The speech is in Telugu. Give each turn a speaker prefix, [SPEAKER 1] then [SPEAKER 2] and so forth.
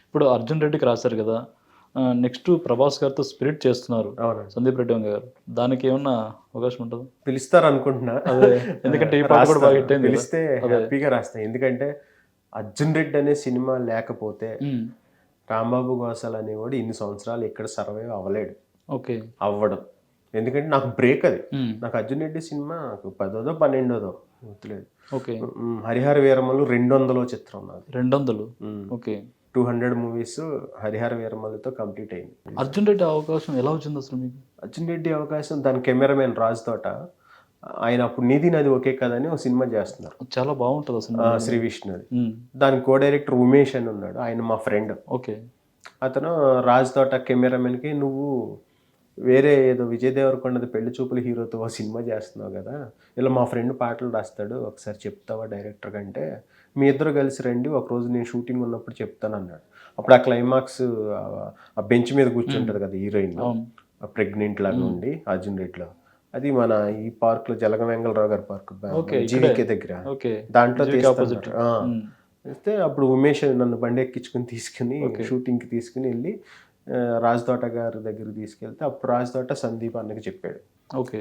[SPEAKER 1] ఇప్పుడు అర్జున్ రెడ్డికి రాశారు కదా, నెక్స్ట్ ప్రభాస్ గారితో స్పిరిట్ చేస్తున్నారు
[SPEAKER 2] అవునండి.
[SPEAKER 1] సందీప్ రెడ్డి వంగ గారు. దానికి ఏమన్నా అవకాశం ఉంటుందా?
[SPEAKER 2] పిలుస్తారు అనుకుంటున్నా.
[SPEAKER 1] అదే, ఎందుకంటే ఈ పాట కూడా బాగా హిట్ అయింది కదా.
[SPEAKER 2] పిలిస్తే హ్యాపీగా రాస్తా. ఎందుకంటే అర్జున్ రెడ్డి అనే సినిమా లేకపోతే
[SPEAKER 1] ఉమ్,
[SPEAKER 2] రాంబాబు గోసాల్ అనేవాడు ఇన్ని సంవత్సరాలు ఎక్కడ సర్వైవ్ అవ్వలేడు.
[SPEAKER 1] ఓకే.
[SPEAKER 2] అవ్వడం ఎందుకంటే నాకు బ్రేక్ అది.
[SPEAKER 1] ఉమ్,
[SPEAKER 2] నాకు అర్జున్ రెడ్డి సినిమా నాకు 10దో 12దో గుర్తులేదు.
[SPEAKER 1] ఓకే.
[SPEAKER 2] హరిహర వీరమల్లు 200 చిత్రం నాది.
[SPEAKER 1] 200. ఓకే.
[SPEAKER 2] 200 మూవీస్ హరిహర వీరమల్లుతో కంప్లీట్ అయింది.
[SPEAKER 1] అర్జున్ రెడ్డి అవకాశం ఎలా వచ్చింది అసలు మీకు?
[SPEAKER 2] అర్జున్ రెడ్డి అవకాశం దాని కెమెరామెన్ రాజ్ తోట ఆయన అప్పుడు నీది నది ఒకే కదని ఒక సినిమా చేస్తున్నారు.
[SPEAKER 1] చాలా బాగుంటుంది అసలు.
[SPEAKER 2] శ్రీ విష్ణుది. దాని కో డైరెక్టర్ ఉమేష్ అని ఉన్నాడు, ఆయన మా ఫ్రెండ్.
[SPEAKER 1] ఓకే.
[SPEAKER 2] అతను రాజ్ తోట కెమెరామెన్కి నువ్వు వేరే ఏదో విజయ్ దేవరకొండది పెళ్లి చూపుల హీరోతో ఒక సినిమా చేస్తున్నావు కదా, ఇలా మా ఫ్రెండ్ పాటలు రాస్తాడు, ఒకసారి చెప్తావా డైరెక్టర్ కంటే మీ ఇద్దరు కలిసి రండి, ఒకరోజు నేను షూటింగ్ ఉన్నప్పుడు చెప్తాను అన్నాడు. అప్పుడు ఆ క్లైమాక్స్ ఆ బెంచ్ మీద కూర్చుంటుంది కదా హీరోయిన్, ప్రెగ్నెంట్ లాగా ఉండి అర్జున్ రెడ్డిలో, అది మన ఈ పార్క్ లో జలగ వెంగళరావు గారి పార్క్ జీవికే దగ్గర, దాంట్లో తీస్తే అప్పుడు ఉమేష్ నన్ను బండి ఎక్కించుకుని తీసుకుని షూటింగ్కి తీసుకుని వెళ్ళి రాజ్ తోట గారి దగ్గర తీసుకెళ్తే అప్పుడు రాజ్ తోట సందీప్ అన్నకి చెప్పాడు.
[SPEAKER 1] ఓకే.